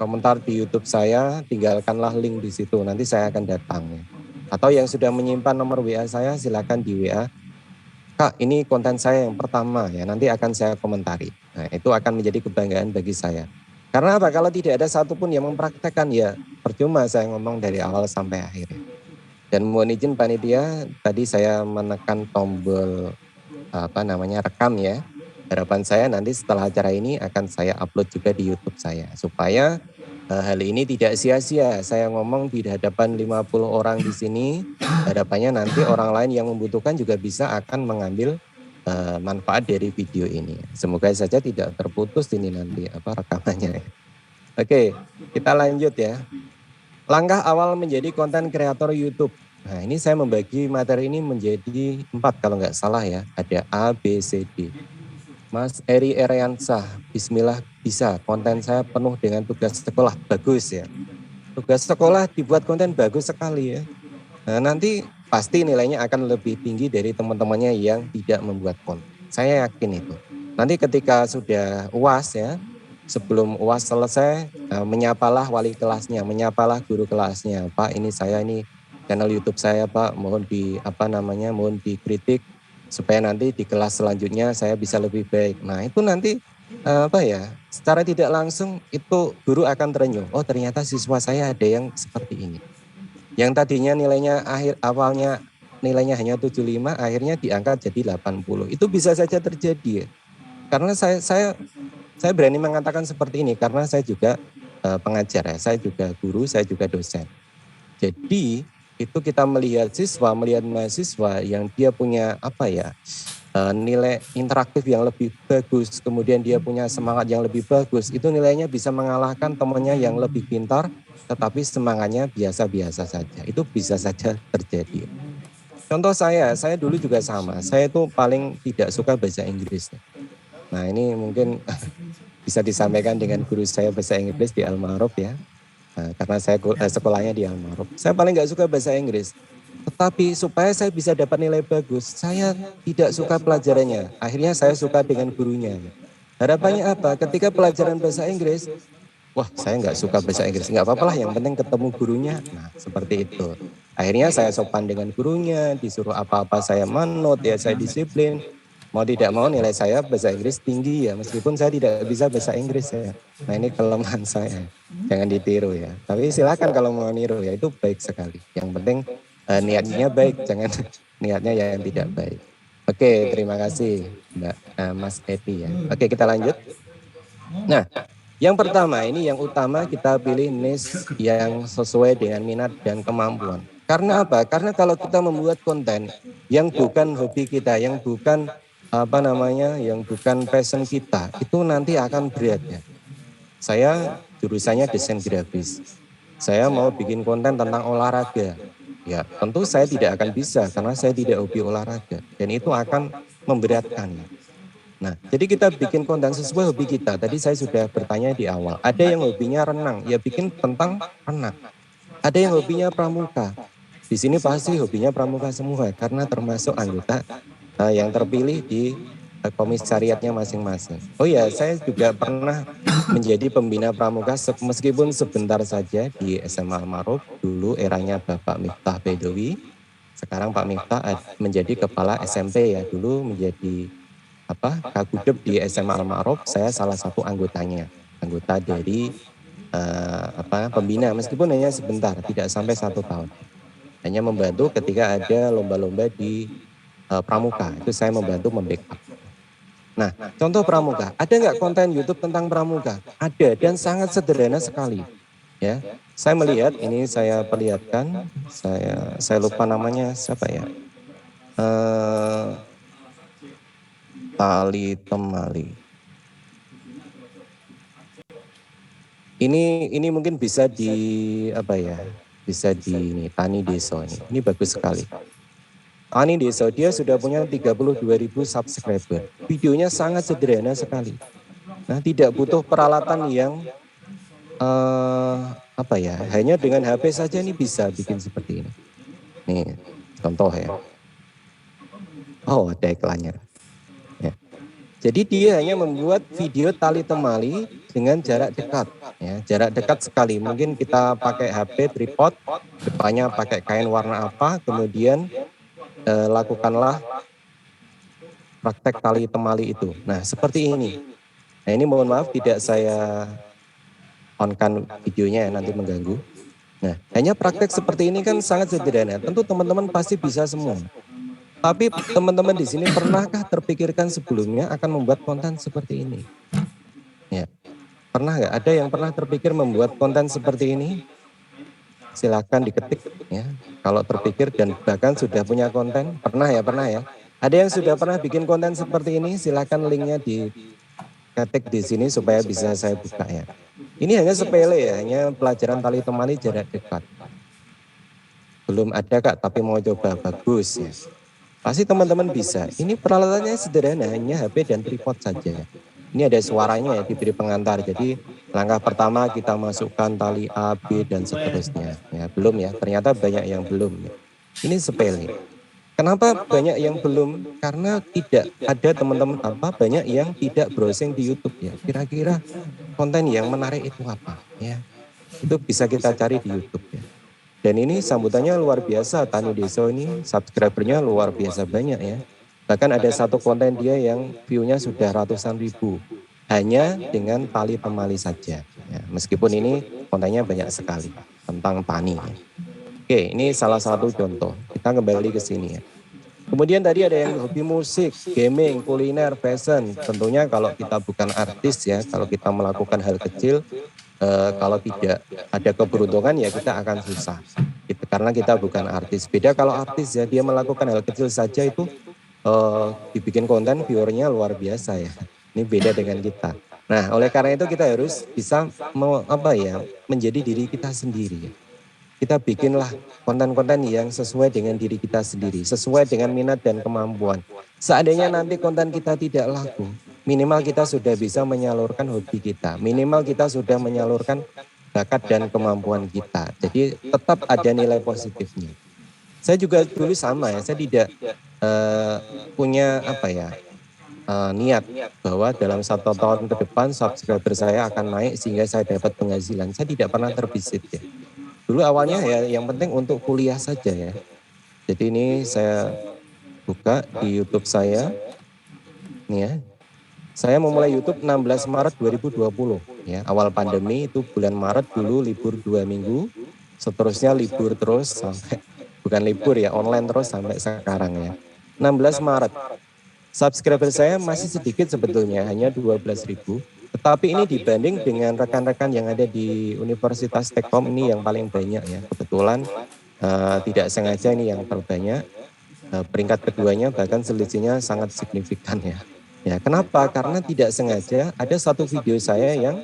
Speaker 4: Komentar di YouTube saya, tinggalkanlah link di situ, nanti saya akan datang ya. Atau yang sudah menyimpan nomor WA saya, silakan di WA. Kak, ini konten saya yang pertama ya, nanti akan saya komentari. Nah, itu akan menjadi kebanggaan bagi saya. Karena apa? Kalau tidak ada satupun yang mempraktekkan ya, percuma saya ngomong dari awal sampai akhir. Dan mohon izin panitia, tadi saya menekan tombol rekam ya. Harapan saya nanti setelah acara ini akan saya upload juga di YouTube saya, supaya hal ini tidak sia-sia. Saya ngomong di hadapan 50 orang di sini, harapannya nanti orang lain yang membutuhkan juga bisa akan mengambil manfaat dari video ini. Semoga saja tidak terputus ini nanti rekamannya. Oke, kita lanjut ya. Langkah awal menjadi konten kreator YouTube. Nah, ini saya membagi materi ini menjadi 4 kalau nggak salah ya. Ada A, B, C, D. Mas Eri Eriansah, bismillah bisa, konten saya penuh dengan tugas sekolah, bagus ya. Tugas sekolah dibuat konten bagus sekali ya. Nah, nanti pasti nilainya akan lebih tinggi dari teman-temannya yang tidak membuat konten. Saya yakin itu. Nanti ketika sudah UAS ya, sebelum UAS selesai, menyapalah wali kelasnya, menyapalah guru kelasnya. Pak, ini saya ini channel YouTube saya Pak, mohon mohon dikritik supaya nanti di kelas selanjutnya saya bisa lebih baik. Nah, itu nanti secara tidak langsung itu guru akan terenyuh. Oh, ternyata siswa saya ada yang seperti ini. Yang tadinya nilainya awalnya nilainya hanya 75, akhirnya diangkat jadi 80. Itu bisa saja terjadi ya. Karena saya berani mengatakan seperti ini karena saya juga pengajar ya, saya juga guru, saya juga dosen. Jadi itu kita melihat mahasiswa yang dia punya nilai interaktif yang lebih bagus, kemudian dia punya semangat yang lebih bagus, itu nilainya bisa mengalahkan temannya yang lebih pintar, tetapi semangatnya biasa-biasa saja. Itu bisa saja terjadi. Contoh saya dulu juga sama. Saya itu paling tidak suka bahasa Inggris. Nah ini mungkin bisa disampaikan dengan guru saya bahasa Inggris di Al-Ma'ruf ya. Nah, karena saya sekolahnya di Al-Ma'ruf. Saya paling nggak suka bahasa Inggris. Tetapi supaya saya bisa dapat nilai bagus, saya tidak suka pelajarannya. Akhirnya saya suka dengan gurunya. Harapannya apa? Ketika pelajaran bahasa Inggris, wah saya nggak suka bahasa Inggris, nggak apa-apa lah, yang penting ketemu gurunya. Nah seperti itu. Akhirnya saya sopan dengan gurunya, disuruh apa-apa saya manut, ya saya disiplin. Mau tidak mau nilai saya bahasa Inggris tinggi ya, meskipun saya tidak bisa bahasa Inggris ya. Nah ini kelemahan saya, jangan ditiru ya. Tapi silakan kalau mau niru ya, itu baik sekali. Yang penting niatnya baik, jangan niatnya yang tidak baik. Oke, terima kasih Mbak Mas Epi ya. Oke, kita lanjut. Nah, yang pertama ini yang utama kita pilih niche yang sesuai dengan minat dan kemampuan. Karena apa? Karena kalau kita membuat konten yang bukan hobi kita, yang bukan yang bukan passion kita, itu nanti akan berat ya. Saya jurusannya desain grafis. Saya mau bikin konten tentang olahraga. Ya, tentu saya tidak akan bisa karena saya tidak hobi olahraga dan itu akan memberatkan. Nah, jadi kita bikin konten sesuai hobi kita. Tadi saya sudah bertanya di awal. Ada yang hobinya renang, ya bikin tentang renang. Ada yang hobinya pramuka. Di sini pasti hobinya pramuka semua karena termasuk anggota yang terpilih di komisariatnya masing-masing. Oh ya, saya juga pernah menjadi pembina pramuka meskipun sebentar saja di SMA Al-Ma'ruf. Dulu eranya Bapak Miftah Bedowi. Sekarang Pak Miftah menjadi kepala SMP ya. Dulu menjadi Kagudep di SMA Al-Ma'ruf. Saya salah satu anggotanya. Anggota dari pembina meskipun hanya sebentar, tidak sampai 1 tahun. Hanya membantu ketika ada lomba-lomba di pramuka. Itu saya membantu membackup. Nah, contoh pramuka. Ada nggak konten YouTube tentang pramuka? Ada dan sangat sederhana sekali. Ya, saya melihat ini, saya perlihatkan. Saya lupa namanya siapa ya? Tali temali. Ini mungkin bisa bisa di Tani Deso ini. Ini bagus sekali. Tani Deso dia sudah punya 32.000 subscriber. Videonya sangat sederhana sekali. Nah, tidak butuh peralatan yang hanya dengan HP saja ini bisa bikin seperti ini. Nih, contoh ya. Oh, ada iklannya. Ya. Jadi dia hanya membuat video tali temali dengan jarak dekat, ya, jarak dekat sekali. Mungkin kita pakai HP tripod, depannya pakai kain warna apa, kemudian lakukanlah praktek tali temali itu. Nah, seperti ini. Nah, ini mohon maaf tidak saya on-kan videonya nanti mengganggu. Nah, hanya praktek seperti ini kan sangat sederhana. Tentu teman-teman pasti bisa semua. Tapi teman-teman di sini pernahkah terpikirkan sebelumnya akan membuat konten seperti ini? Ya, pernah nggak? Ada yang pernah terpikir membuat konten seperti ini? Silakan diketik ya. Kalau terpikir dan bahkan sudah punya konten, pernah ya. Ada yang sudah pernah bikin konten seperti ini? Silakan linknya diketik di sini supaya bisa saya buka ya. Ini hanya sepele ya, hanya pelajaran tali temali jarak dekat. Belum ada Kak, tapi mau coba, bagus ya. Pasti teman-teman bisa. Ini peralatannya sederhana, hanya HP dan tripod saja. Ini ada suaranya ya, diberi pengantar. Jadi langkah pertama kita masukkan tali A, B dan seterusnya. Ya, belum ya, ternyata banyak yang belum. Ya. Ini sepele. Kenapa banyak yang belum? Karena tidak ada teman-teman banyak yang tidak browsing di YouTube ya. Kira-kira konten yang menarik itu apa? Ya, itu bisa kita cari di YouTube ya. Dan ini sambutannya luar biasa, Tani Deso ini subscribernya luar biasa banyak ya. Bahkan ada satu konten dia yang view-nya sudah ratusan ribu. Hanya dengan tali temali saja. Ya, meskipun ini kontennya banyak sekali tentang tani. Ya. Oke, ini salah satu contoh. Kita kembali ke sini ya. Kemudian tadi ada yang hobi musik, gaming, kuliner, fashion. Tentunya kalau kita bukan artis ya, kalau kita melakukan hal kecil, kalau tidak ada keberuntungan ya kita akan susah. Karena kita bukan artis. Beda kalau artis ya, dia melakukan hal kecil saja itu dibikin konten viewernya luar biasa ya. Ini beda dengan kita. Nah, oleh karena itu kita harus bisa menjadi diri kita sendiri ya. kita bikinlah konten-konten yang sesuai dengan diri kita sendiri, sesuai dengan minat dan kemampuan. Seandainya nanti konten kita tidak laku, minimal kita sudah bisa menyalurkan hobi kita, minimal kita sudah menyalurkan bakat dan kemampuan kita. Jadi tetap ada nilai positifnya. Saya juga dulu sama ya, saya tidak punya niat bahwa dalam 1 tahun ke depan subscriber saya akan naik sehingga saya dapat penghasilan. Saya tidak pernah terbisit ya. Dulu awalnya ya yang penting untuk kuliah saja ya. Jadi ini saya buka di YouTube saya. Nih ya. Saya memulai YouTube 16 Maret 2020 ya. Awal pandemi itu bulan Maret dulu libur 2 minggu. Seterusnya libur terus sampai bukan libur ya, online terus sampai sekarang ya. 16 Maret. Subscriber saya masih sedikit sebetulnya, hanya 12.000. Tetapi ini dibanding dengan rekan-rekan yang ada di Universitas Tekkom ini yang paling banyak ya. Kebetulan tidak sengaja ini yang terbanyak. Peringkat keduanya bahkan selisihnya sangat signifikan ya. Ya, kenapa? Karena tidak sengaja ada satu video saya yang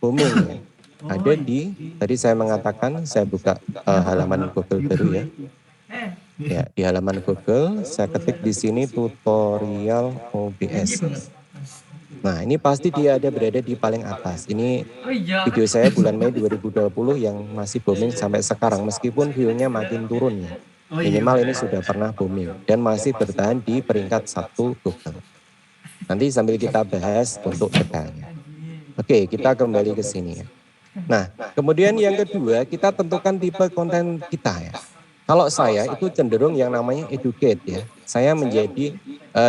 Speaker 4: booming ya. Ada tadi saya mengatakan, saya buka halaman Google baru ya. Ya, di halaman Google saya ketik di sini tutorial OBS. Nah, ini pasti dia ada berada di paling atas. Ini video saya bulan Mei 2020 yang masih booming sampai sekarang meskipun view-nya makin turun ya. Minimal ini sudah pernah booming dan masih bertahan di peringkat 1 Google. Nanti sambil kita bahas untuk detailnya. Oke, kita kembali ke sini ya. Nah, kemudian yang kedua, kita tentukan tipe konten kita ya. Kalau saya itu cenderung yang namanya educate ya. Saya menjadi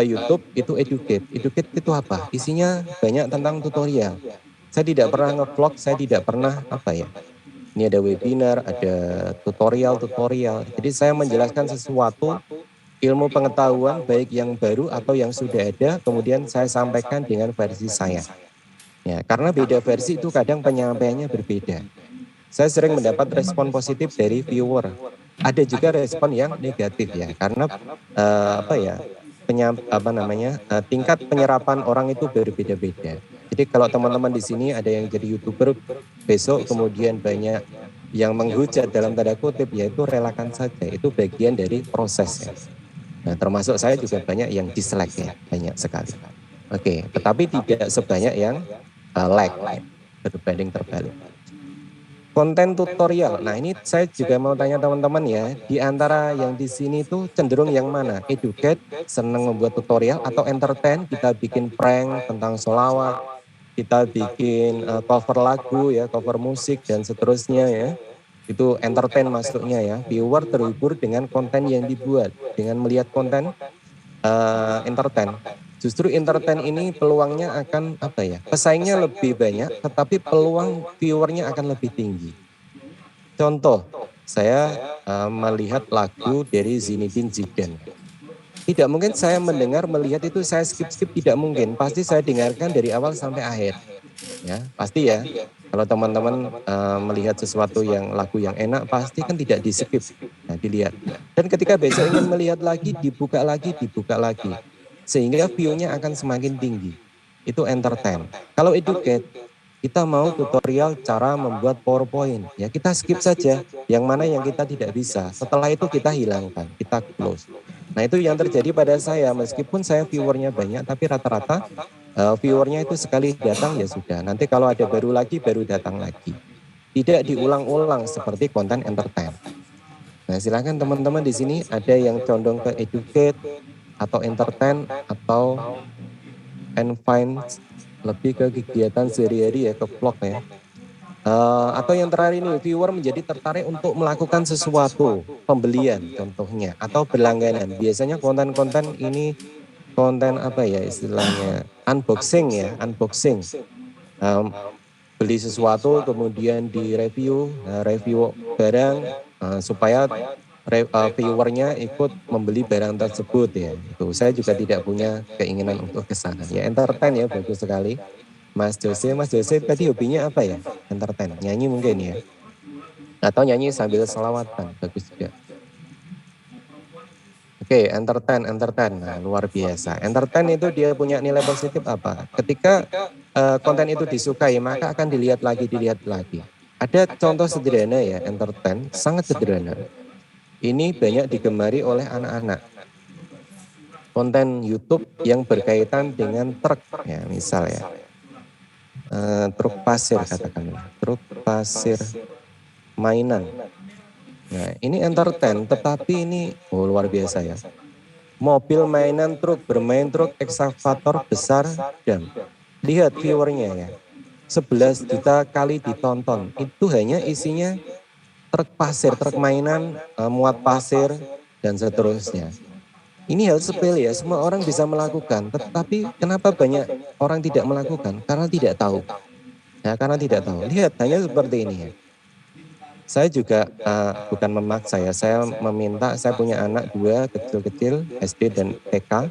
Speaker 4: YouTube itu educate. Educate itu apa? Isinya banyak tentang tutorial. Saya tidak pernah nge-vlog, saya tidak pernah ini ada webinar, ada tutorial. Jadi saya menjelaskan sesuatu ilmu pengetahuan baik yang baru atau yang sudah ada, kemudian saya sampaikan dengan versi saya. Ya, karena beda versi itu kadang penyampaiannya berbeda. Saya sering mendapat respon positif dari viewer. Ada juga respon yang negatif ya, karena tingkat penyerapan orang itu berbeda-beda. Jadi kalau teman-teman di sini ada yang jadi YouTuber besok kemudian banyak yang menghujat dalam tanda kutip, yaitu relakan saja, itu bagian dari prosesnya. Nah, termasuk saya juga banyak yang dislike ya, banyak sekali. Oke, tetapi tidak sebanyak yang like, berbanding terbalik. Konten tutorial. Nah, ini saya juga mau tanya teman-teman ya, di antara yang di sini tuh cenderung yang mana? Educate, senang membuat tutorial, atau entertain, kita bikin prank tentang sholawat, kita bikin cover lagu ya, cover musik dan seterusnya ya. Itu entertain masuknya ya. Viewer terhibur dengan konten yang dibuat, dengan melihat konten entertain. Justru entertain ini peluangnya akan pesaingnya lebih banyak, tetapi peluang viewernya akan lebih tinggi. Contoh, saya melihat lagu dari Zinedine Zidane. Tidak mungkin saya melihat itu saya skip, tidak mungkin. Pasti saya dengarkan dari awal sampai akhir. Ya, pasti ya. Kalau teman-teman melihat sesuatu yang lagu yang enak, pasti kan tidak di skip, nah, dilihat. Dan ketika besok ingin melihat lagi, dibuka lagi. Sehingga view-nya akan semakin tinggi. Itu entertain. Kalau educate, kita mau tutorial cara membuat PowerPoint. Ya, kita skip saja yang mana yang kita tidak bisa. Setelah itu kita hilangkan, kita close. Nah, itu yang terjadi pada saya. Meskipun saya viewernya banyak, tapi rata-rata viewernya itu sekali datang ya sudah. Nanti kalau ada baru datang lagi. Tidak diulang-ulang seperti konten entertain. Nah, silakan teman-teman di sini ada yang condong ke educate, atau entertain, atau find lebih ke kegiatan sehari-hari ya, ke vlog ya. Atau yang terakhir ini, viewer menjadi tertarik untuk melakukan sesuatu, pembelian contohnya, atau berlangganan. Biasanya konten-konten ini konten istilahnya unboxing ya, beli sesuatu kemudian review barang supaya viewernya ikut membeli barang tersebut ya. Itu saya juga tidak punya keinginan untuk ke sana. Ya, entertain ya, bagus sekali. Mas Jose tadi hobinya apa ya? Entertain, nyanyi mungkin ya. Atau nyanyi sambil selawatan, bagus juga. Oke, entertain. Nah, luar biasa. Entertain itu dia punya nilai positif apa? Ketika konten itu disukai, maka akan dilihat lagi. Ada contoh sederhana ya, entertain, sangat sederhana. Ini banyak digemari oleh anak-anak. Konten YouTube yang berkaitan dengan truk, ya misal ya. Truk pasir katakanlah, truk pasir mainan. Nah ini entertain, tetapi ini luar biasa ya. Mobil mainan truk, bermain truk ekskavator besar dam. Lihat viewernya ya, 11 juta kali ditonton. Itu hanya isinya truk pasir, truk mainan, muat pasir, dan seterusnya. Ini hal sepele ya, semua orang bisa melakukan. Tetapi kenapa banyak orang tidak melakukan? Karena tidak tahu. Ya, karena tidak tahu. Lihat, hanya seperti ini ya. Saya juga bukan memaksa ya, saya meminta, saya punya anak 2 kecil-kecil, SD dan TK.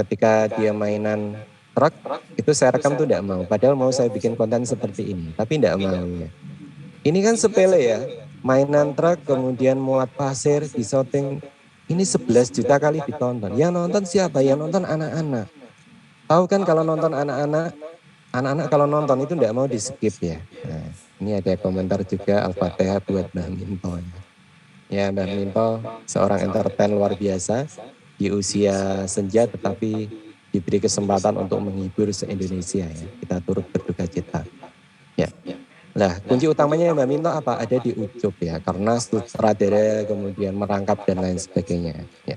Speaker 4: Ketika dia mainan truk, itu saya rekam tuh tidak mau. Padahal mau saya bikin konten seperti ini, tapi tidak mau ya. Ini kan sepele ya, mainan truk kemudian muat pasir, disoting. Ini 11 juta kali ditonton. Yang nonton siapa? Yang nonton anak-anak. Tahu kan kalau nonton anak-anak kalau nonton itu tidak mau di skip ya. Nah, ini ada komentar juga Al-Fatihah buat Mbah Minto. Ya Mbah Minto seorang entertain luar biasa di usia senja tetapi diberi kesempatan untuk menghibur se-Indonesia ya. Kita turut berduka cita. Ya. Nah, kunci utamanya Mbak Minto apa? Ada di Ucup ya, karena sutradara kemudian merangkap dan lain sebagainya. Ya.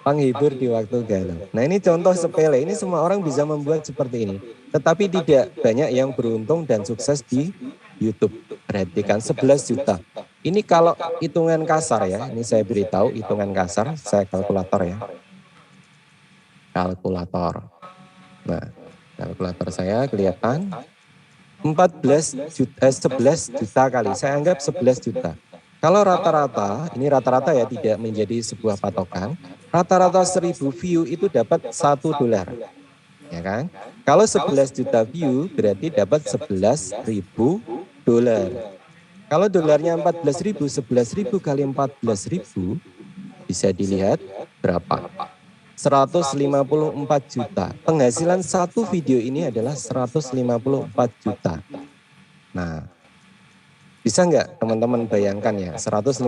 Speaker 4: Penghibur di waktu galau. Nah ini contoh sepele, ini semua orang bisa membuat seperti ini. Tetapi tidak banyak yang beruntung dan sukses di YouTube. Perhatikan 11 juta. Ini kalau hitungan kasar ya, ini saya beritahu hitungan kasar, saya kalkulator ya. Kalkulator. Nah, kalkulator saya kelihatan 11 juta kali, saya anggap 11 juta. Kalau rata-rata, ini rata-rata ya tidak menjadi sebuah patokan, rata-rata 1000 view itu dapat $1. Ya kan? Kalau 11 juta view berarti dapat $11.000. Kalau dolarnya 14.000, 11.000 kali 14.000 bisa dilihat berapa? 154 juta. Penghasilan satu video ini adalah 154 juta. Nah, bisa nggak teman-teman bayangkan ya, 154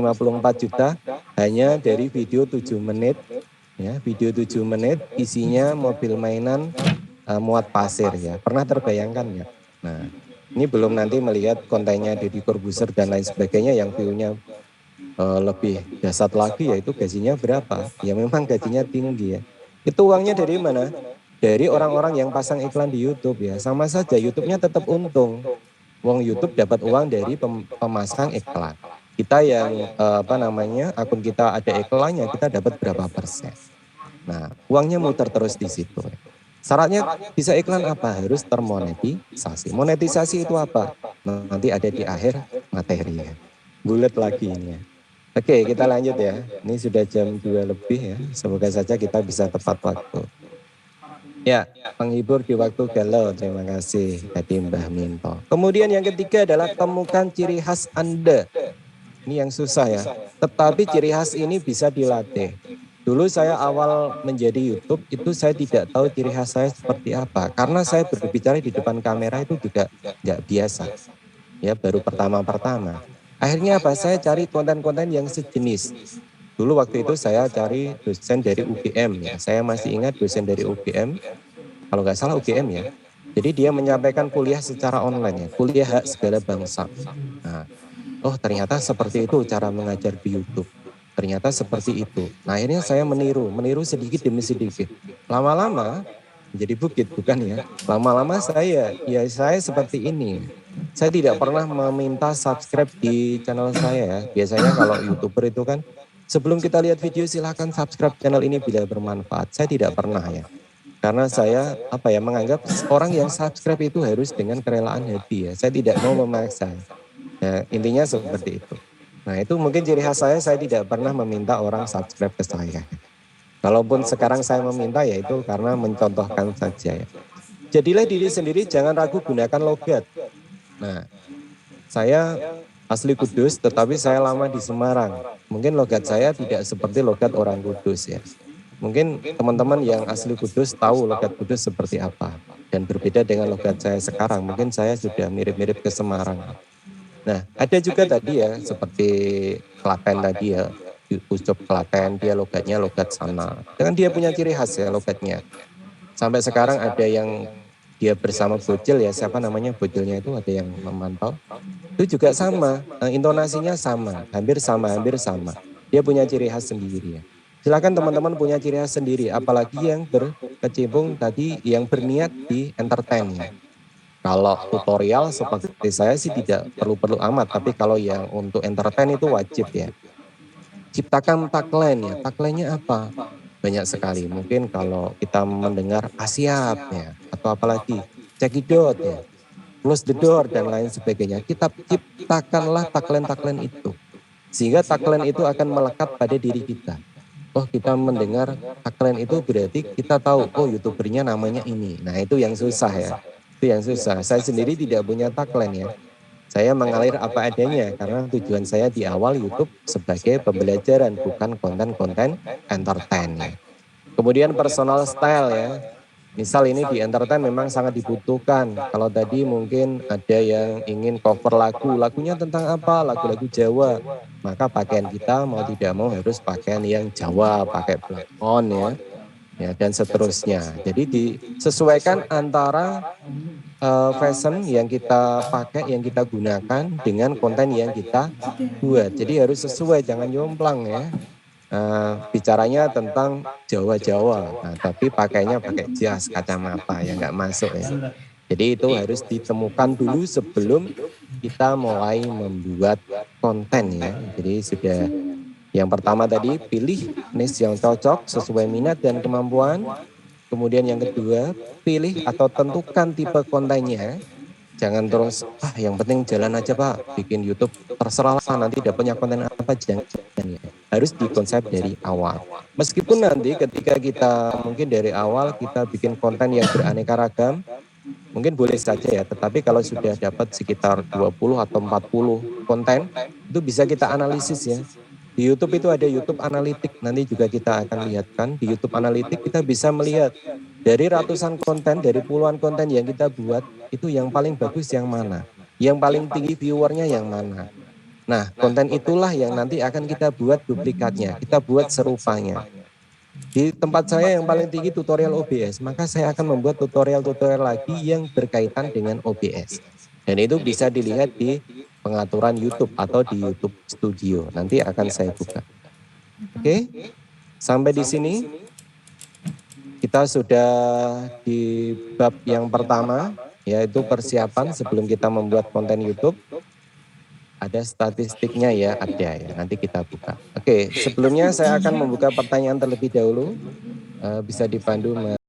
Speaker 4: juta hanya dari video 7 menit, ya video 7 menit isinya mobil mainan muat pasir ya, pernah terbayangkan ya? Nah, ini belum nanti melihat kontennya Deddy Corbuzier dan lain sebagainya yang view-nya lebih dasar lagi, yaitu gajinya berapa? Ya memang gajinya tinggi ya. Itu uangnya dari mana? Dari orang-orang yang pasang iklan di YouTube ya, sama saja YouTube-nya tetap untung. Wong YouTube dapat uang dari pemasang iklan. Kita yang akun kita ada iklannya, kita dapat berapa persen. Nah, uangnya muter terus di situ. Syaratnya bisa iklan apa? Harus termonetisasi. Monetisasi itu apa? Nanti ada di akhir materi ya. Bulat lagi ini ya. Oke, kita lanjut ya. Ini sudah jam 2 lebih ya. Semoga saja kita bisa tepat waktu. Ya, penghibur di waktu galau. Terima kasih tadi Mbah Minto. Kemudian yang ketiga adalah temukan ciri khas Anda. Ini yang susah ya. Tetapi ciri khas ini bisa dilatih. Dulu saya awal menjadi YouTube itu saya tidak tahu ciri khas saya seperti apa. Karena saya berbicara di depan kamera itu juga nggak biasa. Ya, baru pertama-pertama. Akhirnya apa? Saya cari konten-konten yang sejenis. Dulu waktu itu saya cari dosen dari UGM ya. Saya masih ingat dosen dari UGM, kalau nggak salah UGM ya. Jadi dia menyampaikan kuliah secara online ya, kuliah hak segala bangsa. Nah, oh ternyata seperti itu cara mengajar di YouTube. Ternyata seperti itu. Nah akhirnya saya meniru sedikit demi sedikit. Lama-lama menjadi bukit bukan ya. Lama-lama saya seperti ini. Saya tidak pernah meminta subscribe di channel saya ya. Biasanya kalau YouTuber itu kan sebelum kita lihat video silahkan subscribe channel ini bila bermanfaat. Saya tidak pernah ya. Karena saya menganggap orang yang subscribe itu harus dengan kerelaan hati ya. Saya tidak mau memaksa. Ya, intinya seperti itu. Nah itu mungkin ciri khas saya tidak pernah meminta orang subscribe ke saya. Kalaupun sekarang saya meminta ya itu karena mencontohkan saja ya. Jadilah diri sendiri, jangan ragu gunakan logat. Nah, saya asli Kudus tetapi saya lama di Semarang. Mungkin logat saya tidak seperti logat orang Kudus ya. Mungkin teman-teman yang asli Kudus tahu logat Kudus seperti apa. Dan berbeda dengan logat saya sekarang. Mungkin saya sudah mirip-mirip ke Semarang. Nah, ada juga tadi ya seperti Klaten tadi ya, Ucup Klaten, dia logatnya logat sana. Dengan dia punya ciri khas ya logatnya. Sampai sekarang ada yang dia bersama Bojel ya, siapa namanya Bojelnya itu ada yang memantau. Itu juga sama, intonasinya sama, hampir sama, hampir sama. Dia punya ciri khas sendiri ya. Silakan teman-teman punya ciri khas sendiri, apalagi yang berkecimpung tadi yang berniat di entertain ya. Kalau tutorial seperti saya sih tidak perlu-perlu amat, tapi kalau yang untuk entertain itu wajib ya. Ciptakan tagline ya, tagline-nya apa? Banyak sekali, mungkin kalau kita mendengar siap ya, atau apalagi cekidot ya, close the door dan lain sebagainya. Kita ciptakanlah tagline-tagline itu. Sehingga tagline itu akan melekat pada diri kita. Oh kita mendengar tagline itu berarti kita tahu, oh youtubernya namanya ini. Nah itu yang susah ya. Itu yang susah. Saya sendiri tidak punya tagline ya. Saya mengalir apa adanya karena tujuan saya di awal YouTube sebagai pembelajaran bukan konten-konten entertain ya. Kemudian personal style ya. Misal ini di entertain memang sangat dibutuhkan. Kalau tadi mungkin ada yang ingin cover lagu, lagunya tentang apa? Lagu-lagu Jawa. Maka pakaian kita mau tidak mau harus pakaian yang Jawa, pakai black on ya. Ya, dan seterusnya. Jadi disesuaikan antara fashion yang kita pakai, yang kita gunakan dengan konten yang kita buat. Jadi harus sesuai, jangan jomplang ya. Bicaranya tentang Jawa-Jawa, nah, tapi pakainya pakai jas, kacamata, ya nggak masuk ya. Jadi itu harus ditemukan dulu sebelum kita mulai membuat konten ya. Jadi sudah yang pertama tadi pilih niche yang cocok sesuai minat dan kemampuan. Kemudian yang kedua pilih atau tentukan tipe kontennya. Jangan terus yang penting jalan aja Pak, bikin YouTube terserah lah nanti dapatnya konten apa, jangan ya. Harus dikonsep dari awal. Meskipun nanti ketika kita mungkin dari awal kita bikin konten yang beraneka ragam, mungkin boleh saja ya, tetapi kalau sudah dapat sekitar 20 atau 40 konten, itu bisa kita analisis ya. Di YouTube itu ada YouTube Analytics, nanti juga kita akan lihatkan. Di YouTube Analytics kita bisa melihat dari ratusan konten, dari puluhan konten yang kita buat, itu yang paling bagus yang mana? Yang paling tinggi viewernya yang mana? Nah, konten itulah yang nanti akan kita buat duplikatnya, kita buat serupanya. Di tempat saya yang paling tinggi tutorial OBS, maka saya akan membuat tutorial-tutorial lagi yang berkaitan dengan OBS. Dan itu bisa dilihat di pengaturan YouTube atau di YouTube Studio. Nanti akan saya buka. Oke, sampai di sini kita sudah di bab yang pertama, yaitu persiapan sebelum kita membuat konten YouTube. Ada statistiknya ya, ada ya. Nanti kita buka. Oke, sebelumnya saya akan membuka pertanyaan terlebih dahulu. Bisa dipandu